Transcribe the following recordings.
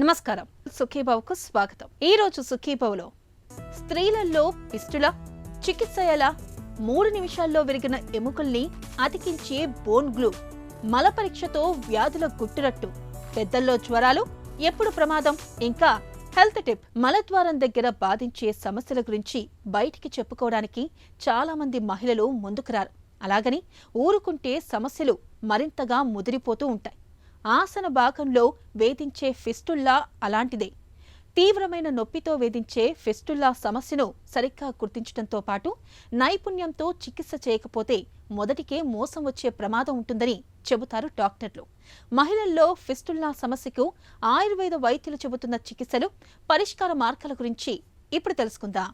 నమస్కారం, సుఖీభవకు స్వాగతం. ఈ రోజు సుఖీభవలో స్త్రీలలో ఫిస్టులా చికిత్స ఎలా, 3 నిమిషాల్లో విరిగిన ఎముకల్ని అతికించే బోన్ గ్లూ, మల పరీక్షతో వ్యాధుల గుట్టురట్టు, పెద్దల్లో జ్వరాలు ఎప్పుడు ప్రమాదం, ఇంకా హెల్త్ టిప్. మలద్వారం దగ్గర బాధించే సమస్యల గురించి బయటికి చెప్పుకోవడానికి చాలా మంది మహిళలు ముందుకు రారు. అలాగని ఊరుకుంటే సమస్యలు మరింతగా ముదిరిపోతూ ఉంటాయి. ఆసన భాగంలో వేధించే ఫిస్టుల్లా అలాంటిదే. తీవ్రమైన నొప్పితో వేధించే ఫిస్టుల్లా సమస్యను సరిగ్గా గుర్తించడంతో పాటు నైపుణ్యంతో చికిత్స చేయకపోతే మొదటికే మోసం వచ్చే ప్రమాదం ఉంటుందని చెబుతారు డాక్టర్లు. మహిళల్లో ఫిస్టుల్లా సమస్యకు ఆయుర్వేద వైద్యులు చెబుతున్న చికిత్సలు, పరిష్కార మార్గాల గురించి ఇప్పుడు తెలుసుకుందాం.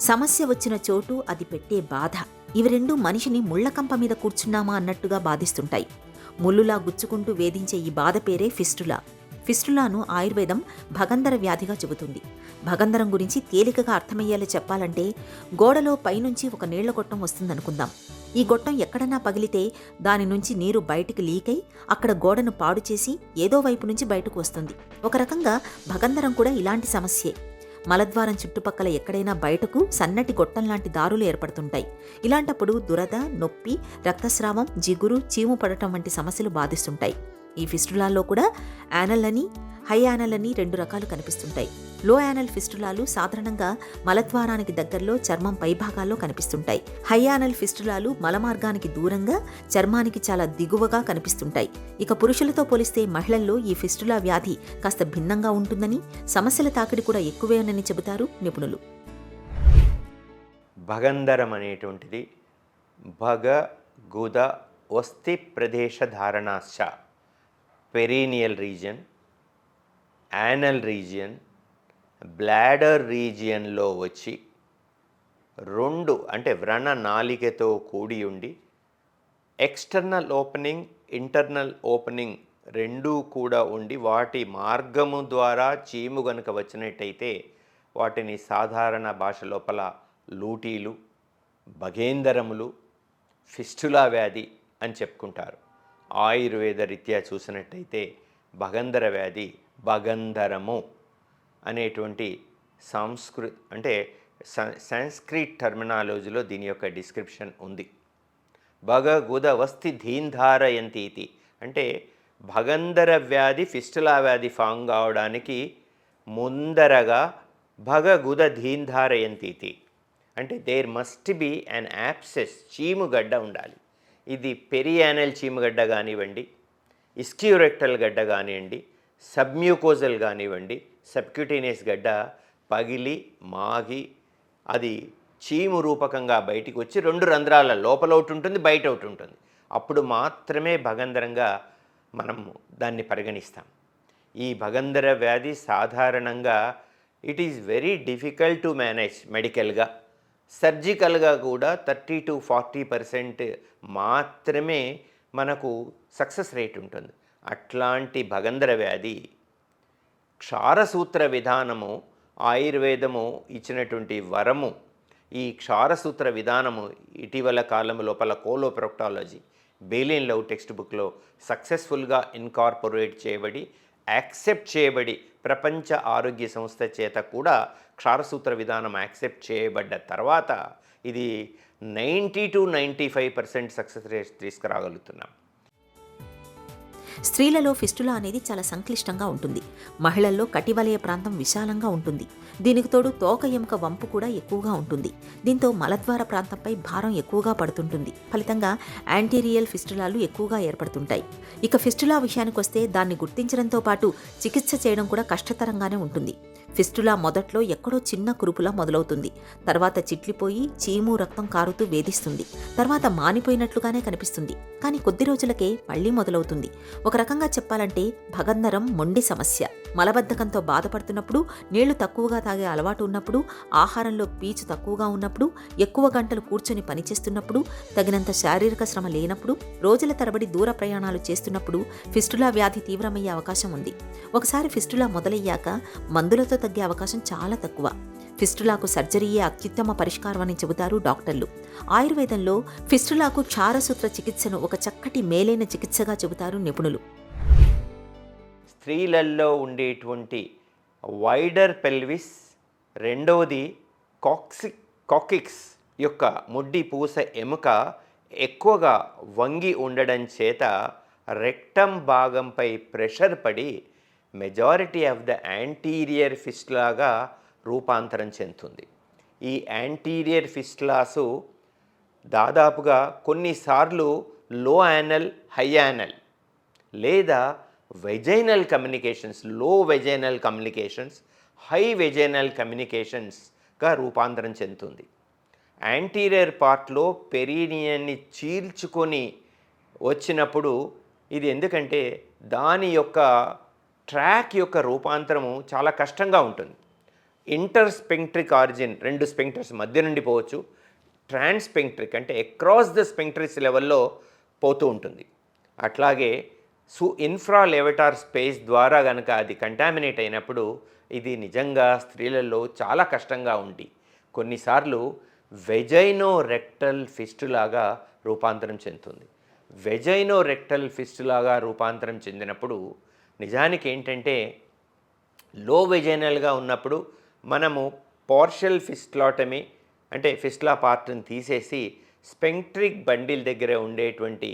సమస్య వచ్చిన చోటు, అది పెట్టే బాధ, ఇవి రెండు మనిషిని ముళ్లకంప మీద కూర్చున్నామా అన్నట్టుగా బాధిస్తుంటాయి. ముల్లులా గుచ్చుకుంటూ వేధించే ఈ బాధ పేరే ఫిస్టులా. ఫిస్టులాను ఆయుర్వేదం భగంధర వ్యాధిగా చెబుతుంది. భగంధరం గురించి తేలికగా అర్థమయ్యేలా చెప్పాలంటే, గోడలో పైనుంచి ఒక నీళ్ల గొట్టం వస్తుందనుకుందాం. ఈ గొట్టం ఎక్కడన్నా పగిలితే దాని నుంచి నీరు బయటికి లీకై అక్కడ గోడను పాడు చేసి ఏదో వైపు నుంచి బయటకు వస్తుంది. ఒక రకంగా భగంధరం కూడా ఇలాంటి సమస్యే. మలద్వారం చుట్టుపక్కల ఎక్కడైనా బయటకు సన్నటి గొట్టంలాంటి దారులు ఏర్పడుతుంటాయి. ఇలాంటప్పుడు దురద, నొప్పి, రక్తస్రావం, జిగురు, చీము పడటం వంటి సమస్యలు బాధిస్తుంటాయి. ఈ ఫిస్టులాల్లో కూడా యానల్ అని, హై యానల్ అని 2 రకాలు కనిపిస్తుంటాయి. లో యానల్ ఫిస్టులాలు సాధారణంగా మలద్వారానికి దగ్గరలో చర్మం పైభాగాల్లో కనిపిస్తుంటాయి. హై యానల్ ఫిస్టులాలు మలమార్గానికి దూరంగా, చర్మానికి చాలా దిగువగా కనిపిస్తుంటాయి. ఇక పురుషులతో పోలిస్తే మహిళల్లో ఈ ఫిస్టులా వ్యాధి కాస్త భిన్నంగా ఉంటుందని, సమస్యల తాకిడి కూడా ఎక్కువేనని చెబుతారు నిపుణులు. భగంధరం అనేటువంటిది భగ గుద వస్తి ప్రదేశ ధారణాశ్చ, perineal region, anal region, bladder రీజియన్లో వచ్చి 2 అంటే వ్రణ నాలికతో కూడి ఉండి ఎక్స్టర్నల్ ఓపెనింగ్, ఇంటర్నల్ ఓపెనింగ్ 2 కూడా ఉండి వాటి మార్గము ద్వారా చీము గనుక వచ్చినట్టయితే వాటిని సాధారణ భాష లోపల లూటీలు, భగేందరములు, ఫిస్టులా వ్యాధి అని చెప్పుకుంటారు. ఆయుర్వేద రీత్యా చూసినట్టయితే భగంధర వ్యాధి భగంధరము అనేటువంటి సంస్క్రిట్ టర్మినాలజీలో దీని యొక్క డిస్క్రిప్షన్ ఉంది. భగ గుద వస్తి ధీంధారయంతి ఇది అంటే భగంధర వ్యాధి ఫిస్టులా వ్యాధి ఫామ్ కావడానికి ముందరగా భగ గుద ధీంధారయంతి ఇది అంటే there must be an abscess, చీముగడ్డ ఉండాలి. ఇది పెరియానల్ చీముగడ్డ కానివ్వండి, ఇస్క్యూరెక్టల్ గడ్డ కానివ్వండి, సబ్మ్యూకోజల్ కానివ్వండి, సబ్క్యూటేనియస్ గడ్డ పగిలి మాగి అది చీము రూపకంగా బయటికి వచ్చి 2 రంధ్రాల లోపల ఒకటి ఉంటుంది, బయట ఒకటి ఉంటుంది. అప్పుడు మాత్రమే భగంధరంగా మనం దాన్ని పరిగణిస్తాం. ఈ భగంధర వ్యాధి సాధారణంగా it is very difficult to manage మెడికల్గా. సర్జికల్గా కూడా 30 to 40% మాత్రమే మనకు సక్సెస్ రేట్ ఉంటుంది. అట్లాంటి భగంధర వ్యాధి క్షారసూత్ర విధానము, ఆయుర్వేదము ఇచ్చినటువంటి వరము. ఈ క్షారసూత్ర విధానము ఇటీవల కాలం లోపల కోలోప్రోక్టాలజీ, బేలిన్ లవ్ టెక్స్ట్ బుక్లో సక్సెస్ఫుల్గా ఇన్కార్పొరేట్ చేయబడి, యాక్సెప్ట్ చేయబడి, ప్రపంచ ఆరోగ్య సంస్థ చేత కూడా క్షారసూత్ర విధానం యాక్సెప్ట్ చేయబడ్డ తర్వాత ఇది 90 to 95% సక్సెస్ రేట్ తీసుకురాగలుగుతున్నాం. స్త్రీలలో ఫిస్టులా అనేది చాలా సంక్లిష్టంగా ఉంటుంది. మహిళల్లో కటివలయ ప్రాంతం విశాలంగా ఉంటుంది. దీనికి తోడు తోక ఎముక వంపు కూడా ఎక్కువగా ఉంటుంది. దీంతో మలద్వార ప్రాంతంపై భారం ఎక్కువగా పడుతుంటుంది. ఫలితంగా యాంటీరియల్ ఫిస్టులాలు ఎక్కువగా ఏర్పడుతుంటాయి. ఇక ఫిస్టులా విషయానికి వస్తే దాన్ని గుర్తించడంతో పాటు చికిత్స చేయడం కూడా కష్టతరంగానే ఉంటుంది. ఫిస్టులా మొదట్లో ఎక్కడో చిన్న కురుపులా మొదలవుతుంది. తర్వాత చిట్లిపోయి చీము, రక్తం కారుతూ వేధిస్తుంది. తర్వాత మానిపోయినట్లుగానే కనిపిస్తుంది. కానీ కొద్ది రోజులకే మళ్లీ మొదలవుతుంది. ఒక రకంగా చెప్పాలంటే భగంధరం మొండి సమస్య. మలబద్ధకంతో బాధపడుతున్నప్పుడు, నీళ్లు తక్కువగా తాగే అలవాటు ఉన్నప్పుడు, ఆహారంలో పీచు తక్కువగా ఉన్నప్పుడు, ఎక్కువ గంటలు కూర్చొని పనిచేస్తున్నప్పుడు, తగినంత శారీరక శ్రమ లేనప్పుడు, రోజుల తరబడి దూర ప్రయాణాలు చేస్తున్నప్పుడు ఫిస్టులా వ్యాధి తీవ్రమయ్యే అవకాశం ఉంది. ఒకసారి ఫిస్టులా మొదలయ్యాక మందులతో తగ్గే అవకాశం చాలా తక్కువ. ఫిస్టులాకు సర్జరీయే అత్యుత్తమ పరిష్కారం అని చెబుతారు డాక్టర్లు. ఆయుర్వేదంలో ఫిస్టులాకు క్షారసూత్ర చికిత్సను ఒక చక్కటి మేలైన చికిత్సగా చెబుతారు నిపుణులు. స్త్రీలలో ఉండేటువంటి వైడర్ పెల్విస్, రెండవది కాకిక్స్ యొక్క ముడ్డి పూస ఎముక ఎక్కువగా వంగి ఉండడం చేత రెక్టమ్ భాగంపై ప్రెషర్ పడి మెజారిటీ ఆఫ్ ద యాంటీరియర్ ఫిస్టులాగా రూపాంతరం చెందుతుంది. ఈ యాంటీరియర్ ఫిస్టులాసు దాదాపుగా కొన్నిసార్లు లో యానల్, హై యానల్ లేదా వెజైనల్ కమ్యూనికేషన్స్, లో వెజైనల్ కమ్యూనికేషన్స్, హై వెజైనల్ కమ్యూనికేషన్స్గా రూపాంతరం చెందుతుంది. యాంటీరియర్ పార్ట్లో పెరీనియన్ని చీల్చుకొని వచ్చినప్పుడు ఇది ఎందుకంటే దాని యొక్క ట్రాక్ యొక్క రూపాంతరము చాలా కష్టంగా ఉంటుంది. ఇంటర్ స్పెంక్ట్రిక్ ఆరిజిన్, రెండు స్పెంక్టర్స్ మధ్య నుండి పోవచ్చు. ట్రాన్స్పెంక్ట్రిక్ అంటే అక్రాస్ ద స్పెంక్ట్రిస్ లెవెల్లో పోతూ ఉంటుంది. అట్లాగే ఇన్ఫ్రా లెవెటార్ స్పేస్ ద్వారా కనుక అది కంటామినేట్ అయినప్పుడు ఇది నిజంగా స్త్రీలలో చాలా కష్టంగా ఉండి కొన్నిసార్లు వెజైనో రెక్టల్ ఫిస్టులాగా రూపాంతరం చెందుతుంది. వెజైనో రెక్టల్ ఫిస్టులాగా రూపాంతరం చెందినప్పుడు నిజానికి ఏంటంటే లో వెజైనల్గా ఉన్నప్పుడు మనము పార్షియల్ ఫిస్టులాటమీ అంటే ఫిస్టులా పార్ట్ని తీసేసి స్పెంక్ట్రిక్ బండిల్ దగ్గర ఉండేటువంటి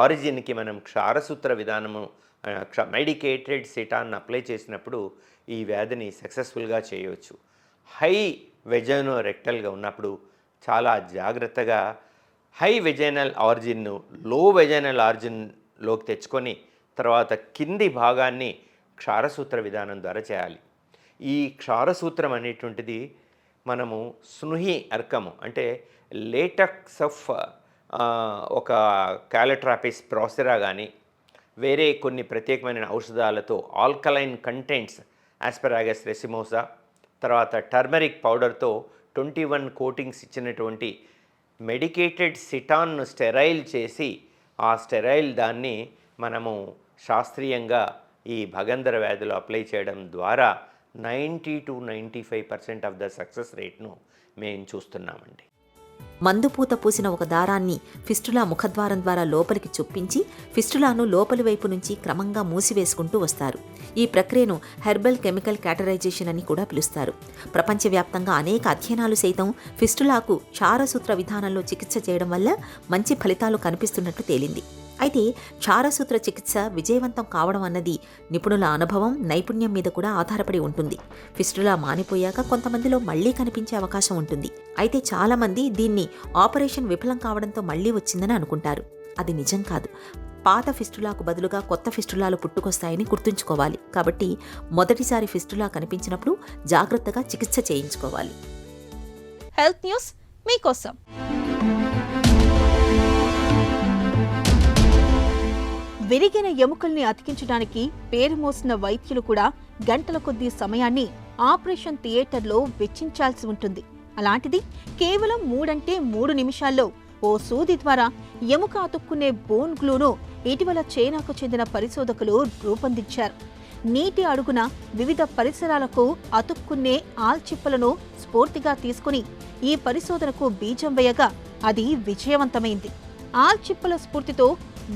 ఆరిజిన్కి మనం క్షారసూత్ర విధానము మెడికేటెడ్ సిటాన్ అప్లై చేసినప్పుడు ఈ వ్యాధిని సక్సెస్ఫుల్గా చేయవచ్చు. హై వెజైనో రెక్టల్గా ఉన్నప్పుడు చాలా జాగ్రత్తగా హై వెజైనల్ ఆరిజిన్ను లో వెజైనల్ ఆరిజిన్లోకి తెచ్చుకొని తర్వాత కింది భాగాన్ని క్షారసూత్ర విధానం ద్వారా చేయాలి. ఈ క్షారసూత్రం అనేటువంటిది మనము స్నుహి అర్కము అంటే లేటక్స్ ఆఫ్ ఒక క్యాలట్రాపిస్ ప్రాసెరా కానీ వేరే కొన్ని ప్రత్యేకమైన ఔషధాలతో ఆల్కలైన్ కంటెంట్స్ ఆస్పరాగస్ రెసిమోసా తర్వాత టర్మరిక్ పౌడర్తో 21 కోటింగ్స్ ఇచ్చినటువంటి మెడికేటెడ్ సిటాన్ను స్టెరైల్ చేసి ఆ స్టెరైల్ దాన్ని మనము శాస్త్రీయంగా ఈ భగంధర వ్యాధిలో అప్లై చేయడం ద్వారా 90 to 95% ఆఫ్ ద సక్సెస్ రేట్ను మేము చూస్తున్నామండి. మందుపూత పూసిన ఒక దారాన్ని ఫిస్టులా ముఖద్వారం ద్వారా లోపలికి చొప్పించి ఫిస్టులాను లోపలి వైపు నుంచి క్రమంగా మూసివేసుకుంటూ వస్తారు. ఈ ప్రక్రియను హెర్బల్ కెమికల్ క్యాటరైజేషన్ అని కూడా పిలుస్తారు. ప్రపంచవ్యాప్తంగా అనేక అధ్యయనాలు సైతం ఫిస్టులాకు క్షారసూత్ర విధానంలో చికిత్స చేయడం వల్ల మంచి ఫలితాలు కనిపిస్తున్నట్లు తేలింది. అయితే క్షారసూత్ర చికిత్స విజయవంతం కావడం అన్నది నిపుణుల అనుభవం, నైపుణ్యం మీద కూడా ఆధారపడి ఉంటుంది. ఫిస్టులా మానిపోయాక కొంతమందిలో మళ్లీ కనిపించే అవకాశం ఉంటుంది. అయితే చాలామంది దీన్ని ఆపరేషన్ విఫలం కావడంతో మళ్లీ వచ్చిందని అనుకుంటారు. అది నిజం కాదు. పాత ఫిస్టులాకు బదులుగా కొత్త ఫిస్టులాలు పుట్టుకొస్తాయని గుర్తుంచుకోవాలి. కాబట్టి మొదటిసారి ఫిస్టులా కనిపించినప్పుడు జాగ్రత్తగా చికిత్స చేయించుకోవాలి. హెల్త్ న్యూస్ మీకోసం. విరిగిన ఎముకల్ని అతికించడానికి పేరు మోసిన వైద్యులు కూడా గంటల కొద్దీ సమయాన్ని ఆపరేషన్ థియేటర్లో వెచ్చించాల్సి ఉంటుంది. అలాంటిది కేవలం 3 నిమిషాల్లో ఓ సూది ద్వారా ఎముక అతుక్కునే బోన్ గ్లూను ఇటీవల చైనాకు చెందిన పరిశోధకులు రూపొందించారు. నీటి అడుగున వివిధ పరిసరాలకు అతుక్కునే ఆల్చిప్పలను స్ఫూర్తిగా తీసుకుని ఈ పరిశోధనకు బీజం వేయగా అది విజయవంతమైంది. ఆల్చిప్పల స్ఫూర్తితో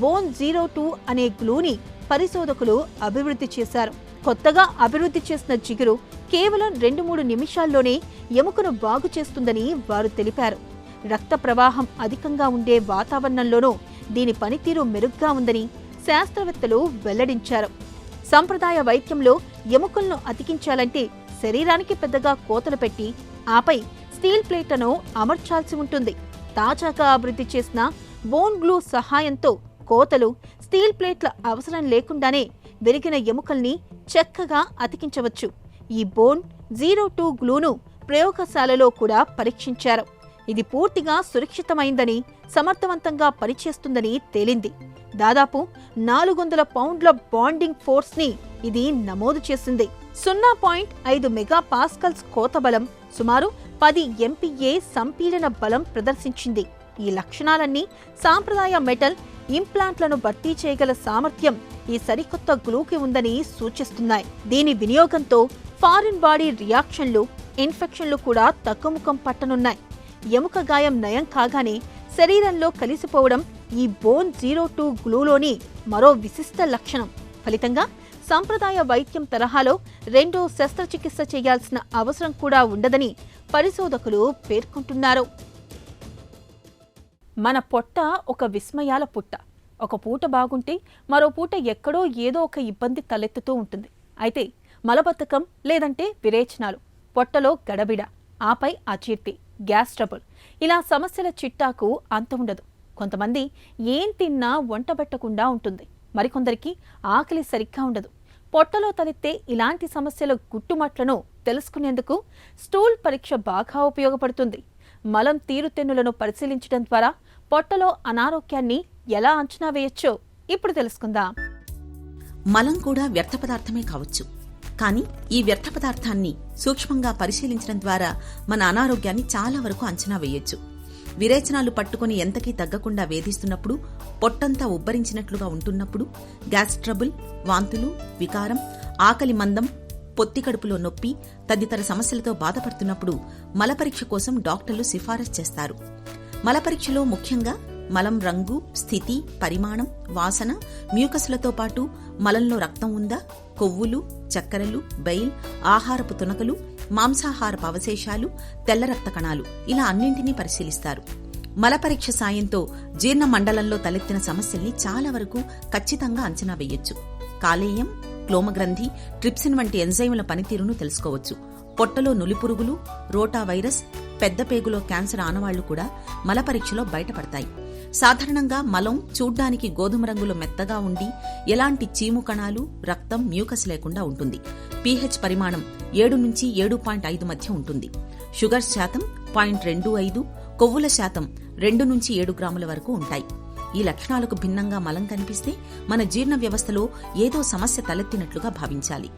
బోన్ 02 అనే గ్లూని పరిశోధకులు అభివృద్ధి చేశారు. కొత్తగా అభివృద్ధి చేసిన జిగురు కేవలం 2-3 నిమిషాల్లోనే ఎముకను బాగు చేస్తుందని వారు తెలిపారు. రక్త ప్రవాహం అధికంగా ఉండే వాతావరణంలోనూ దీని పనితీరు మెరుగ్గా ఉందని శాస్త్రవేత్తలు వెల్లడించారు. సంప్రదాయ వైద్యంలో ఎముకలను అతికించాలంటే శరీరానికి పెద్దగా కోతలు పెట్టి ఆపై స్టీల్ ప్లేట్లను అమర్చాల్సి ఉంటుంది. తాజాగా అభివృద్ధి చేసిన బోన్ గ్లూ సహాయంతో కోతలు, స్టీల్ ప్లేట్ల అవసరం లేకుండానే విరిగిన ఎముకల్ని చక్కగా అతికించవచ్చు. ఈ బోన్ 02 గ్లూను ప్రయోగశాలలో కూడా పరీక్షించారు. ఇది పూర్తిగా సురక్షితమైందని, సమర్థవంతంగా పనిచేస్తుందని తేలింది. దాదాపు 400 పౌండ్ల బాండింగ్ ఫోర్స్ని ఇది నమోదు చేసింది. 0.5 మెగాపాస్కల్స్ కోత బలం, సుమారు 10 MPa సంపీడన బలం ప్రదర్శించింది. ఈ లక్షణాలన్నీ సాంప్రదాయ మెటల్ ఇంప్లాంట్లను భర్తీ చేయగల సామర్థ్యం ఈ సరికొత్త గ్లూకి ఉందని సూచిస్తున్నాయి. దీని వినియోగంతో ఫారిన్ బాడీ రియాక్షన్లు, ఇన్ఫెక్షన్లు కూడా తగ్గుముఖం పట్టనున్నాయి. ఎముక గాయం నయం కాగానే శరీరంలో కలిసిపోవడం ఈ బోన్ 02 గ్లూలోని మరో విశిష్ట లక్షణం. ఫలితంగా సంప్రదాయ వైద్యం తరహాలో రెండో శస్త్రచికిత్స చేయాల్సిన అవసరం కూడా ఉండదని పరిశోధకులు పేర్కొంటున్నారు. మన పొట్ట ఒక విస్మయాల పుట్ట. ఒక పూట బాగుంటే మరో పూట ఎక్కడో ఏదో ఒక ఇబ్బంది తలెత్తుతూ ఉంటుంది. అయితే మలబద్ధకం లేదంటే విరేచనాలు, పొట్టలో గడబిడ, ఆపై అజీర్తి, గ్యాస్ ట్రబుల్, ఇలా సమస్యల చిట్టాకు అంత ఉండదు. కొంతమంది ఏం తిన్నా వంట పెట్టకుండా ఉంటుంది. మరికొందరికి ఆకలి సరిగ్గా ఉండదు. పొట్టలో తలెత్తే ఇలాంటి సమస్యల గుట్టుమట్లను తెలుసుకునేందుకు స్టూల్ పరీక్ష బాగా ఉపయోగపడుతుంది. మలం తీరుతెన్నులను పరిశీలించడం ద్వారా పొట్టలో అనారోగ్యాన్ని ఎలా అంచనా వేయొచ్చో ఇప్పుడు తెలుసుకుందాం. మలం కూడా వ్యర్థ పదార్థమే కావచ్చు. కానీ ఈ వ్యర్థ పదార్థాన్ని సూక్ష్మంగా పరిశీలించడం ద్వారా మన అనారోగ్యాన్ని చాలా వరకు అంచనా వేయొచ్చు. విరేచనాలు పట్టుకుని ఎంతకీ తగ్గకుండా వేధిస్తున్నప్పుడు, పొట్టంతా ఉబ్బరించినట్లుగా ఉంటున్నప్పుడు, గ్యాస్ ట్రబుల్, వాంతులు, వికారం, ఆకలి మందం, పొత్తి కడుపులో నొప్పి తదితర సమస్యలతో బాధపడుతున్నప్పుడు మలపరీక్ష కోసం డాక్టర్లు సిఫారసు చేస్తారు. మలపరీక్షలో ముఖ్యంగా మలం రంగు, స్థితి, పరిమాణం, వాసన, మ్యూకస్లతో పాటు మలంలో రక్తం ఉందా, కొవ్వులు, చక్కెరలు, బైల్, ఆహారపు తునకలు, మాంసాహారపు అవశేషాలు, తెల్ల రక్త కణాలు, ఇలా అన్నింటినీ పరిశీలిస్తారు. మలపరీక్ష సాయంతో జీర్ణ మండలంలో తలెత్తిన సమస్యల్ని చాలా వరకు ఖచ్చితంగా అంచనా వేయొచ్చు. కాలేయం, క్లోమగ్రంథి, ట్రిప్సిన్ వంటి ఎంజైముల పనితీరును తెలుసుకోవచ్చు. పొట్టలో నులిపురుగులు, రోటా వైరస్, పెద్ద పేగులో క్యాన్సర్ ఆనవాళ్లు కూడా మలపరీక్షలో బయటపడతాయి. సాధారణంగా మలం చూడ్డానికి గోధుమ రంగులో మెత్తగా ఉండి ఎలాంటి చీము కణాలు, రక్తం, మ్యూకస్ లేకుండా ఉంటుంది. pH పరిమాణం 7 నుంచి 7.5 మధ్య ఉంటుంది. షుగర్ శాతం 0.25, కొవ్వుల శాతం 2 నుంచి 7 గ్రాముల వరకు ఉంటాయి. ఈ లక్షణాలకు భిన్నంగా మలం కనిపిస్తే మన జీర్ణ వ్యవస్థలో ఏదో సమస్య తలెత్తినట్లుగా భావించాలి.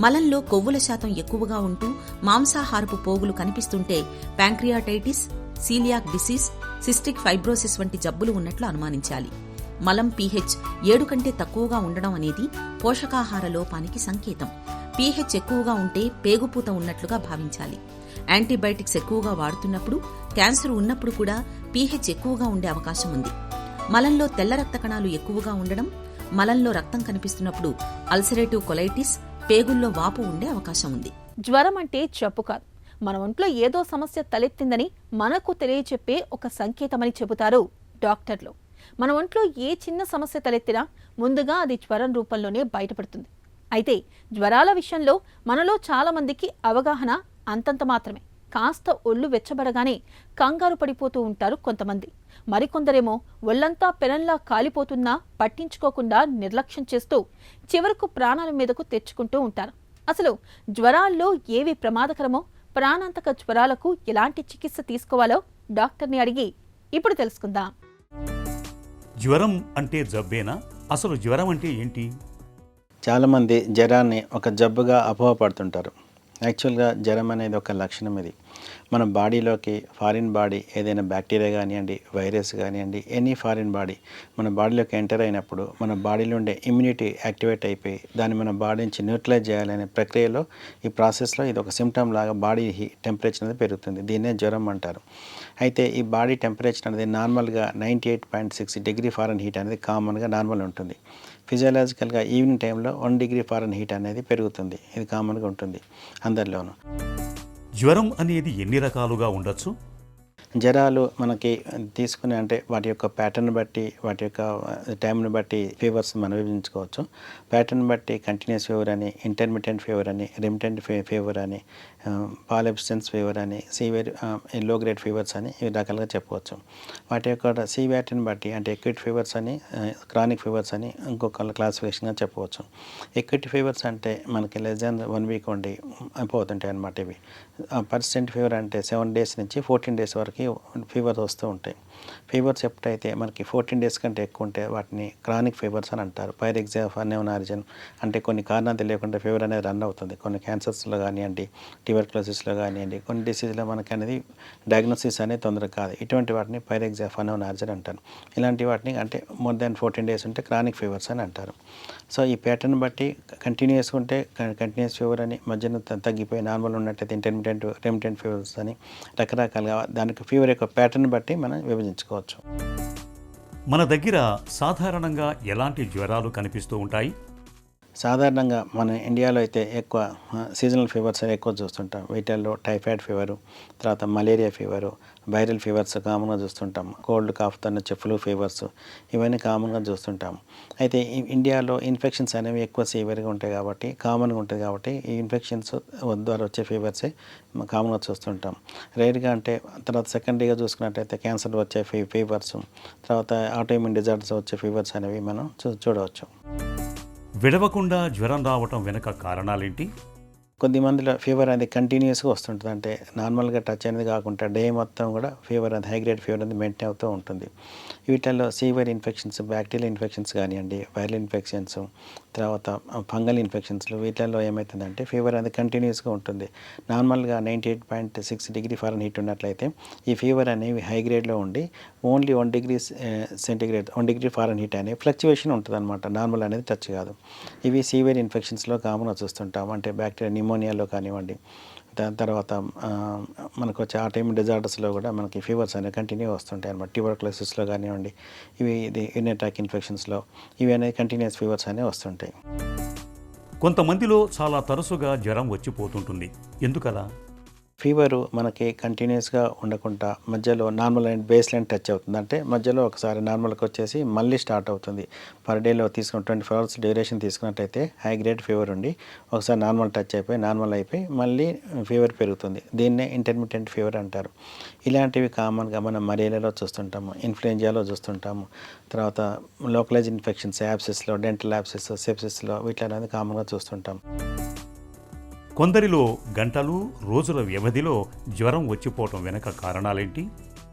మలంలో కొవ్వుల శాతం ఎక్కువగా ఉంటూ మాంసాహారపు పోగులు కనిపిస్తుంటే pancreatitis, celiac disease, cystic fibrosis వంటి జబ్బులు ఉన్నట్లు అనుమానించాలి. మలం pH 7 కంటే తక్కువగా ఉండడం అనేది పోషకాహార లోపానికి సంకేతం. pH ఎక్కువగా ఉంటే పేగుపూత ఉన్నట్లుగా భావించాలి. యాంటీబయాటిక్స్ ఎక్కువగా వాడుతున్నప్పుడు, క్యాన్సర్ ఉన్నప్పుడు కూడా pH ఎక్కువగా ఉండే అవకాశం ఉంది. మలంలో తెల్ల రక్త కణాలు ఎక్కువగా ఉండడం, మలంలో రక్తం కనిపిస్తున్నప్పుడు అల్సరేటివ్ కొలైటిస్, పేగుల్లో వాపు ఉండే అవకాశం ఉంది. జ్వరం అంటే జబ్బు కాదు, మన ఒంట్లో ఏదో సమస్య తలెత్తిందని మనకు తెలియచెప్పే ఒక సంకేతమని చెబుతారు డాక్టర్లు. మన ఒంట్లో ఏ చిన్న సమస్య తలెత్తినా ముందుగా అది జ్వరం రూపంలోనే బయటపడుతుంది. అయితే జ్వరాల విషయంలో మనలో చాలా మందికి అవగాహన అంతంత మాత్రమే. కాస్త ఒళ్ళు వెచ్చబడగానే కంగారు పడిపోతూ ఉంటారు కొంతమంది. మరికొందరేమో ఒళ్లంతా పెనంలా కాలిపోతున్నా పట్టించుకోకుండా నిర్లక్ష్యం చేస్తూ చివరకు ప్రాణాల మీదకు తెచ్చుకుంటూ ఉంటారు. అసలు జ్వరాల్లో ఏవి ప్రమాదకరమో, ప్రాణాంతక జ్వరాలకు ఎలాంటి చికిత్స తీసుకోవాలో డాక్టర్ని అడిగి ఇప్పుడు తెలుసుకుందాం. జ్వరం అంటే జబ్బేనా? అసలు జ్వరం అంటే ఏంటి? చాలామంది జ్వరాన్ని ఒక జబ్బుగా అపోహపడుతుంటారు. యాక్చువల్గా జ్వరం అనేది ఒక లక్షణం. ఇది మన బాడీలోకి ఫారిన్ బాడీ ఏదైనా బ్యాక్టీరియా కానివ్వండి, వైరస్ కానివ్వండి, ఎనీ ఫారిన్ బాడీ మన బాడీలోకి ఎంటర్ అయినప్పుడు మన బాడీలో ఉండే ఇమ్యూనిటీ యాక్టివేట్ అయిపోయి దాన్ని మన బాడీ నుంచి న్యూట్రలైజ్ చేయాలనే ప్రక్రియలో, ఈ ప్రాసెస్లో ఇది ఒక సిమ్టమ్ లాగా బాడీ టెంపరేచర్ అనేది పెరుగుతుంది. దీన్నే జ్వరం అంటారు. అయితే ఈ బాడీ టెంపరేచర్ అనేది నార్మల్గా 98.6 డిగ్రీ ఫారెన్ హీట్ అనేది కామన్గా నార్మల్ ఉంటుంది. ఫిజియోలాజికల్గా ఈవినింగ్ టైంలో 1 డిగ్రీ ఫారెన్ హీట్ అనేది పెరుగుతుంది. ఇది కామన్గా ఉంటుంది అందరిలోనూ. జ్వరం అనేది ఎన్ని రకాలుగా ఉండొచ్చు? జ్వరాలు మనకి తీసుకుని అంటే వాటి యొక్క ప్యాటర్న్ బట్టి, వాటి యొక్క టైంని బట్టి ఫీవర్స్ మనం విభజించుకోవచ్చు. ప్యాటర్న్ బట్టి కంటిన్యూస్ ఫీవర్ అని, ఇంటర్మిటెంట్ ఫీవర్ అని, రెమిటెంట్ ఫీవర్ అని, పాలెబ్సెన్స్ ఫీవర్ అని, సివియర్ లో గ్రేడ్ ఫీవర్స్ అని ఈ రకాలుగా చెప్పవచ్చు. వాటి యొక్క సివియారిటీని బట్టి అంటే ఎక్యూట్ ఫీవర్స్ అని, క్రానిక్ ఫీవర్స్ అని ఇంకొక క్లాసిఫికేషన్గా చెప్పవచ్చు. ఎక్యూట్ ఫీవర్స్ అంటే మనకి లెస్ దాన్ 1 వీక్ ఉండి పోతుంటాయి అన్నమాట. ఇవి పర్సిస్టెంట్ ఫీవర్ అంటే 7 డేస్ నుంచి 14 డేస్ వరకు మనకి ఫీవర్ వస్తూ ఉంటాయి. ఫీవర్స్ ఎప్పుడైతే మనకి 14 డేస్ కంటే ఎక్కువ ఉంటే వాటిని క్రానిక్ ఫీవర్స్ అని అంటారు. పైరెక్సియా ఆఫ్ అన్నోన్ ఆరిజిన్, అంటే కొన్ని కారణాలు తెలియకుండా ఫీవర్ అనేది రన్ అవుతుంది. కొన్ని క్యాన్సర్స్లో కానివ్వండి, ట్యూబర్క్లోసిస్లో కానివ్వండి, కొన్ని డిసీజ్లో మనకి అనేది డయాగ్నోసిస్ అనేది తొందరగా కాదు. ఇటువంటి వాటిని పైరెక్సియా ఆఫ్ అన్నోన్ ఆరిజిన్ అంటారు. ఇలాంటి వాటిని అంటే మోర్ దాన్ 14 డేస్ ఉంటే క్రానిక్ ఫీవర్స్ అని అంటారు. సో ఈ ప్యాటర్న్ బట్టి కంటిన్యూస్గా ఉంటే కంటిన్యూస్ ఫీవర్ అని, మధ్యన తగ్గిపోయి నార్మల్ ఉన్నట్టయితే ఇంటర్మీడియట్ రెమిటెంట్ ఫీవర్స్ అని రకరకాలుగా దానికి ఫీవర్ యొక్క ప్యాటర్న్ బట్టి మనం విభజించుకోవచ్చు. మన దగ్గర సాధారణంగా ఎలాంటి జ్వరాలు కనిపిస్తూ ఉంటాయి? సాధారణంగా మన ఇండియాలో అయితే ఎక్కువ సీజనల్ ఫీవర్స్ ఎక్కువ చూస్తుంటాం. వీటిల్లో టైఫాయిడ్ ఫీవరు, తర్వాత మలేరియా ఫీవరు, వైరల్ ఫీవర్స్ కామన్గా చూస్తుంటాం. కోల్డ్ కాఫ్తో వచ్చే ఫ్లూ ఫీవర్స్, ఇవన్నీ కామన్గా చూస్తుంటాం. అయితే ఇండియాలో ఇన్ఫెక్షన్స్ అనేవి ఎక్కువ సివియర్గా ఉంటాయి కాబట్టి, కామన్గా ఉంటుంది కాబట్టి ఈ ఇన్ఫెక్షన్స్ ద్వారా వచ్చే ఫీవర్సే కామన్గా చూస్తుంటాం. రేర్గా అంటే తర్వాత సెకండరీగా చూసుకున్నట్టయితే క్యాన్సర్ వచ్చే ఫీవర్స్, తర్వాత ఆటోఇమ్యూన్ డిజార్డర్స్ వచ్చే ఫీవర్స్ అనేవి మనం చూడవచ్చు. విడవకుండా జ్వరం రావటం వెనుక కారణాలేంటి? కొద్ది మందిలో ఫీవర్ అనేది కంటిన్యూస్గా వస్తుంటుంది. అంటే నార్మల్గా టచ్ అనేది కాకుండా డే మొత్తం కూడా ఫీవర్ అనేది హై గ్రేడ్ ఫీవర్ అనేది మెయింటైన్ అవుతూ ఉంటుంది. వీటిల్లో సీవియర్ ఇన్ఫెక్షన్స్, బ్యాక్టీరియల్ ఇన్ఫెక్షన్స్ కానివ్వండి, వైరల్ ఇన్ఫెక్షన్స్, తర్వాత ఫంగల్ ఇన్ఫెక్షన్స్లో వీటిల్లో ఏమవుతుందంటే ఫీవర్ అనేది కంటిన్యూస్గా ఉంటుంది. నార్మల్గా 98.6 డిగ్రీ ఫారెన్హీట్ ఉన్నట్లయితే ఈ ఫీవర్ అనేవి హై గ్రేడ్లో ఉండి only 1 degree centigrade 1 degree Fahrenheit అనే ఫ్లక్చువేషన్ ఉంటుంది అనమాట. నార్మల్ అనేది టచ్ కాదు. ఇవి సీవియర్ ఇన్ఫెక్షన్స్లో కామన్గా చూస్తుంటాం. అంటే బ్యాక్టీరియా న్యూమోనియాలో కానివ్వండి, దాని తర్వాత మనకు వచ్చే ఆటోఇమ్యూన్ డిజార్డర్స్లో కూడా మనకి ఫీవర్స్ అనేవి కంటిన్యూ వస్తుంటాయి అనమాట. ట్యూబర్క్లోసిస్లో కానివ్వండి, ఇది యూరినరీ ట్రాక్ట్ ఇన్ఫెక్షన్స్లో ఇవి అనేది కంటిన్యూస్ ఫీవర్స్ అనేవి వస్తుంటాయి. కొంతమందిలో చాలా తరచుగా జ్వరం వచ్చిపోతుంటుంది. ఎందుకలా? ఫీవరు మనకి కంటిన్యూస్గా ఉండకుండా మధ్యలో normal line base line touch అవుతుంది. అంటే మధ్యలో ఒకసారి నార్మల్కి వచ్చేసి మళ్ళీ స్టార్ట్ అవుతుంది. పర్ డేలో తీసుకున్న 24 అవర్స్ డ్యూరేషన్ తీసుకున్నట్టయితే హై గ్రేడ్ ఫీవర్ ఉండి ఒకసారి నార్మల్ టచ్ అయిపోయి నార్మల్ అయిపోయి మళ్ళీ ఫీవర్ పెరుగుతుంది. దీన్నే ఇంటర్మిటెంట్ ఫీవర్ అంటారు. ఇలాంటివి కామన్గా మనం మలేరియాలో చూస్తుంటాము, ఇన్ఫ్లుయెంజాలో చూస్తుంటాము, తర్వాత లోకలైజ్ ఇన్ఫెక్షన్స్, యాప్సెస్లో, డెంటల్ యాప్సెస్, సెప్సిస్లో వీటి అనేది కామన్గా చూస్తుంటాం. కొందరిలో గంటలు, రోజుల వ్యవధిలో జ్వరం వచ్చిపోవటం వెనుక కారణాలేంటి?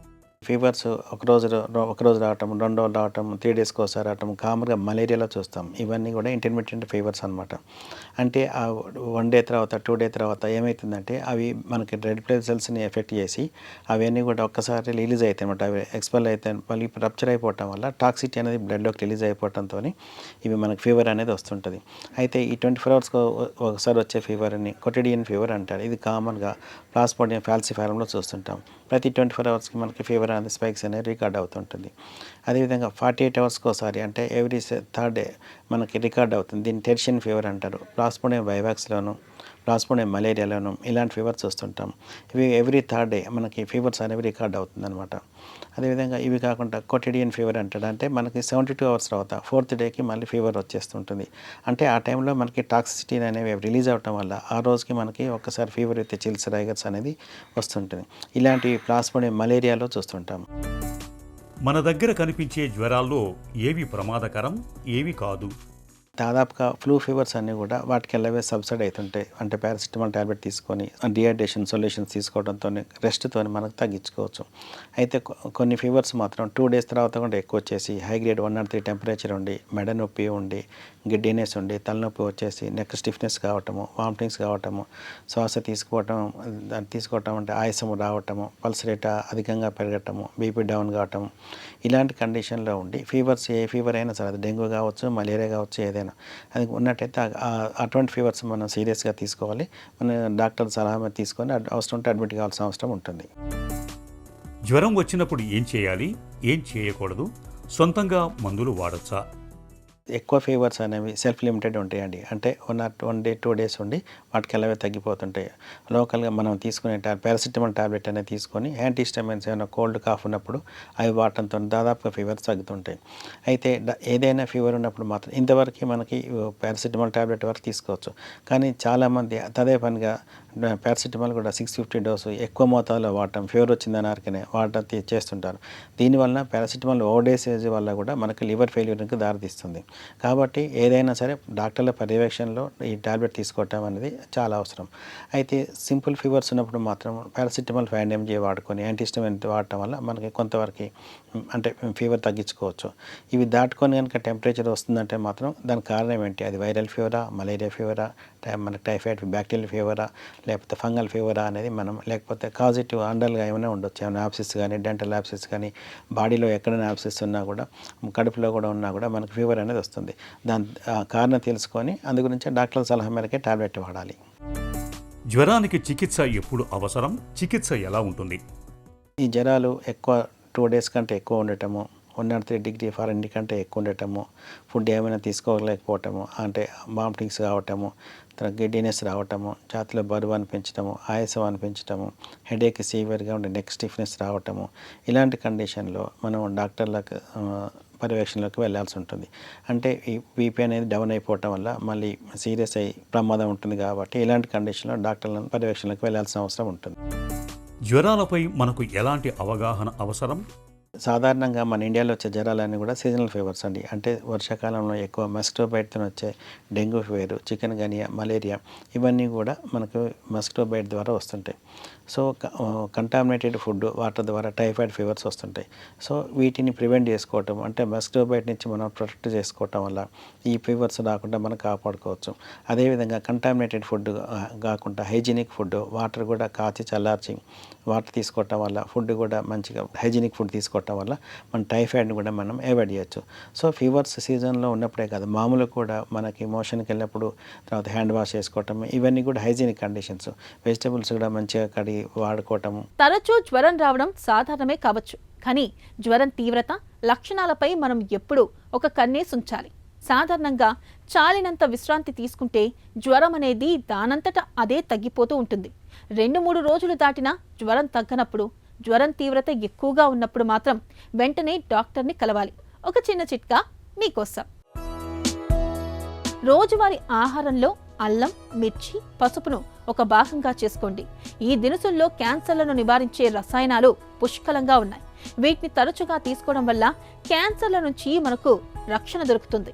ఫీవర్స్ ఒకరోజు రావటం, 2 రోజులు రావటం, 3 డేస్కి ఒకసారి రావటం కామన్గా మలేరియాలో చూస్తాం. ఇవన్నీ కూడా ఇంటర్మీడియట్ ఫీవర్స్ అనమాట. అంటే ఆ 1 డే తర్వాత 2 డే తర్వాత ఏమవుతుందంటే అవి మనకి రెడ్ బ్లడ్ సెల్స్ని ఎఫెక్ట్ చేసి అవన్నీ కూడా ఒక్కసారి రిలీజ్ అవుతాయి అనమాట. అవి ఎక్స్పెల్ అయితే మళ్ళీ రప్చర్ అయిపోవటం వల్ల టాక్సిటీ అనేది బ్లడ్లోకి రిలీజ్ అయిపోవడంతో ఇవి మనకి ఫీవర్ అనేది వస్తుంటుంది. అయితే ఈ 24 అవర్స్కి ఒకసారి వచ్చే ఫీవర్ని కొటిడియన్ ఫీవర్ అంటారు. ఇది కామన్గా ప్లాస్మోడియం ఫాల్సిఫారంలో చూస్తుంటాం. ప్రతి 24 అవర్స్కి మనకి ఫీవర్ అనేది స్పైక్స్ అనేది రికార్డ్ అవుతుంటుంది. అదేవిధంగా 48 అవర్స్కి ఒకసారి అంటే ఎవ్రీ 3rd డే మనకి రికార్డ్ అవుతుంది. దీన్ని టెర్షియన్ ఫీవర్ అంటారు. ప్లాస్మోడియం వైవాక్స్లోను, ప్లాస్మోడియం మలేరియాలోను ఇలాంటి ఫీవర్స్ వస్తుంటాం. ఇవి ఎవ్రీ 3rd డే మనకి ఫీవర్స్ అనేవి రికార్డ్ అవుతుంది అనమాట. అదేవిధంగా ఇవి కాకుండా కొటిడియన్ ఫీవర్ అంటాడు. అంటే మనకి 72 అవర్స్ తర్వాత 4th డేకి మళ్ళీ ఫీవర్ వచ్చేస్తుంటుంది. అంటే ఆ టైంలో మనకి టాక్సిటీ అనేవి రిలీజ్ అవ్వటం వల్ల ఆ రోజుకి మనకి ఒక్కసారి ఫీవర్ అయితే చిల్స్, రైగర్స్ అనేది వస్తుంటుంది. ఇలాంటి ప్లాస్మోడియం మలేరియాలో చూస్తుంటాం. మన దగ్గర కనిపించే జ్వరాల్లో ఏవి ప్రమాదకరం, ఏవి కాదు? దాదాపుగా ఫ్లూ ఫీవర్స్ అన్నీ కూడా వాటికి వెళ్ళవే సబ్సైడ్ అవుతుంటాయి. అంటే పారాసిటమాల్ ట్యాబ్లెట్ తీసుకొని డిహైడ్రేషన్ సొల్యూషన్స్ తీసుకోవడంతో రెస్ట్తో మనకు తగ్గించుకోవచ్చు. అయితే కొన్ని ఫీవర్స్ మాత్రం 2 డేస్ తర్వాత కూడా ఎక్కువ వచ్చేసి హై గ్రేడ్ 103 టెంపరేచర్ ఉండి, మెడ నొప్పి ఉండి, గిడ్డీనెస్ ఉండి, తలనొప్పి వచ్చేసి, నెక్ స్టిఫ్నెస్ కావటము, వామిటింగ్స్ కావటము, శ్వాస తీసుకోవటం అంటే ఆయాసము రావటము, పల్స్ రేట్ అధికంగా పెరగటము, బీపీ డౌన్ కావటము, ఇలాంటి కండిషన్లో ఉండి ఫీవర్స్ ఏ ఫీవర్ అయినా సరే, అది డెంగ్యూ కావచ్చు, మలేరియా కావచ్చు, ఏదైనా అది ఉన్నట్టయితే అటువంటి ఫీవర్స్ మనం సీరియస్గా తీసుకోవాలి. మన డాక్టర్ సలహా తీసుకొని అవసరం ఉంటే అడ్మిట్ కావాల్సిన అవసరం ఉంటుంది. జ్వరం వచ్చినప్పుడు ఏం చేయాలి, ఏం చేయకూడదు? సొంతంగా మందులు వాడచ్చా? ఎక్కువ ఫీవర్స్ అనేవి సెల్ఫ్ లిమిటెడ్ ఉంటాయండి. అంటే 1 డే 2 డేస్ ఉండి వాటికి అలాగే తగ్గిపోతుంటాయి. లోకల్గా మనం తీసుకునే పారాసిటమాల్ టాబ్లెట్ అనేది తీసుకొని యాంటీహిస్టమైన్స్ ఏమైనా కోల్డ్ కాఫ్ ఉన్నప్పుడు అవి వాడటంతో దాదాపుగా ఫీవర్స్ తగ్గుతుంటాయి. అయితే ఏదైనా ఫీవర్ ఉన్నప్పుడు మాత్రం ఇంతవరకు మనకి పారాసిటమాల్ టాబ్లెట్ వరకు తీసుకోవచ్చు. కానీ చాలామంది అదే పనిగా పారాసిటమాల్ కూడా 650 డోసు ఎక్కువ మోతాదులో వాడటం, ఫీవర్ వచ్చిందని అరికనే వాడటం చేస్తుంటారు. దీనివల్ల పారాసిటమాల్ ఓవర్డోసేజ్ వల్ల కూడా మనకు లివర్ ఫెయిల్యూర్కి దారితీస్తుంది. కాబట్టి ఏదైనా సరే డాక్టర్ల పర్యవేక్షణలో ఈ టాబ్లెట్ తీసుకోవటం అనేది చాలా అవసరం. అయితే సింపుల్ ఫీవర్స్ ఉన్నప్పుడు మాత్రం పారాసిటమాల్ 5 mg వాడుకొని యాంటీహిస్టమిన్ వాడటం వల్ల మనకి కొంతవరకు అంటే ఫీవర్ తగ్గించుకోవచ్చు. ఇవి దాటుకొని కనుక టెంపరేచర్ వస్తుందంటే మాత్రం దానికి కారణం ఏంటి, అది వైరల్ ఫీవరా, మలేరియా ఫీవరా, మన టైఫాయిడ్ బ్యాక్టీరియల్ ఫీవరా, లేకపోతే ఫంగల్ ఫీవరా అనేది మనం, లేకపోతే కాజిటివ్ అండర్గా ఏమైనా ఉండొచ్చు, ఏమైనా యాప్సిస్ కానీ డెంటల్ యాప్సిస్ కానీ బాడీలో ఎక్కడైనా యాప్సిస్ ఉన్నా కూడా కడుపులో కూడా ఉన్నా కూడా మనకు ఫీవర్ అనేది వస్తుంది. దాని కారణం తెలుసుకొని అందు గురించి డాక్టర్ల సలహా మేరకే టాబ్లెట్ వాడాలి. జ్వరానికి చికిత్స ఎప్పుడు అవసరం, చికిత్స ఎలా ఉంటుంది? ఈ జ్వరాలు ఎక్కువ 2 days కంటే ఎక్కువ ఉండటము, 103 degree Fahrenheit కంటే ఎక్కువ ఉండటము, ఫుడ్ ఏమైనా తీసుకోలేకపోవటము, అంటే వామిటింగ్స్ కావటము, తర్వాత గిడ్డినెస్ రావటము, ఛాతీలో బరువు అనిపించటము, ఆయాసం అనిపించటము, హెడేక్ సివియర్గా ఉండే నెక్ స్టిఫ్నెస్ రావటము, ఇలాంటి కండిషన్లో మనం డాక్టర్లకు పర్యవేక్షణలోకి వెళ్ళాల్సి ఉంటుంది. అంటే ఈ బీపీ అనేది డౌన్ అయిపోవటం వల్ల మళ్ళీ సీరియస్ అయ్యి ప్రమాదం ఉంటుంది. కాబట్టి ఇలాంటి కండిషన్లో డాక్టర్లను పర్యవేక్షణలోకి వెళ్ళాల్సిన అవసరం ఉంటుంది. జ్వరాలపై మనకు ఎలాంటి అవగాహన అవసరం? సాధారణంగా మన ఇండియాలో వచ్చే జ్వరాలన్నీ కూడా సీజనల్ ఫీవర్స్ అండి. అంటే వర్షాకాలంలో ఎక్కువ మస్కిటో బైట్తో వచ్చే dengue fever, chicken Guinea, malaria ఇవన్నీ కూడా మనకు మస్కిటో బైట్ ద్వారా వస్తుంటాయి. సో కంటామినేటెడ్ ఫుడ్, వాటర్ ద్వారా టైఫాయిడ్ ఫీవర్స్ వస్తుంటాయి. సో వీటిని ప్రివెంట్ చేసుకోవటం, అంటే మస్కిటో బైట్ నుంచి మనం ప్రొటెక్ట్ చేసుకోవటం వల్ల ఈ ఫీవర్స్ రాకుండా మనం కాపాడుకోవచ్చు. అదేవిధంగా కంటామినేటెడ్ ఫుడ్ కాకుండా హైజీనిక్ ఫుడ్, వాటర్ కూడా కాచి చల్లార్చి వాటర్ తీసుకోవటం వల్ల, ఫుడ్ కూడా మంచిగా హైజీనిక్ ఫుడ్ తీసుకోవటం వల్ల మన టైఫాయిడ్ని కూడా మనం అవాయిడ్ చేయొచ్చు. సో ఫీవర్స్ సీజన్లో ఉన్నప్పుడే కాదు, మామూలు కూడా మనకి మోషన్కి వెళ్ళినప్పుడు, తర్వాత హ్యాండ్ వాష్ చేసుకోవటం, ఇవన్నీ కూడా హైజీనిక్ కండిషన్స్. వెజిటబుల్స్ కూడా మంచిగా కడిగి వాడుకోవటము. తరచూ జ్వరం రావడం సాధారణమే కావచ్చు, కానీ జ్వరం తీవ్రత, లక్షణాలపై మనం ఎప్పుడూ ఒక కన్నేసి ఉంచాలి. సాధారణంగా చాలినంత విశ్రాంతి తీసుకుంటే జ్వరం అనేది దానంతట అదే తగ్గిపోతూ ఉంటుంది. 2-3 రోజులు దాటినా జ్వరం తగ్గనప్పుడు, జ్వరం తీవ్రత ఎక్కువగా ఉన్నప్పుడు మాత్రం వెంటనే డాక్టర్ని కలవాలి. ఒక చిన్న చిట్కా మీకోసం. రోజువారీ ఆహారంలో అల్లం, మిర్చి, పసుపును ఒక భాగంగా చేసుకోండి. ఈ దినుసుల్లో క్యాన్సర్లను నివారించే రసాయనాలు పుష్కలంగా ఉన్నాయి. వీటిని తరచుగా తీసుకోవడం వల్ల క్యాన్సర్ల నుంచి మనకు రక్షణ దొరుకుతుంది.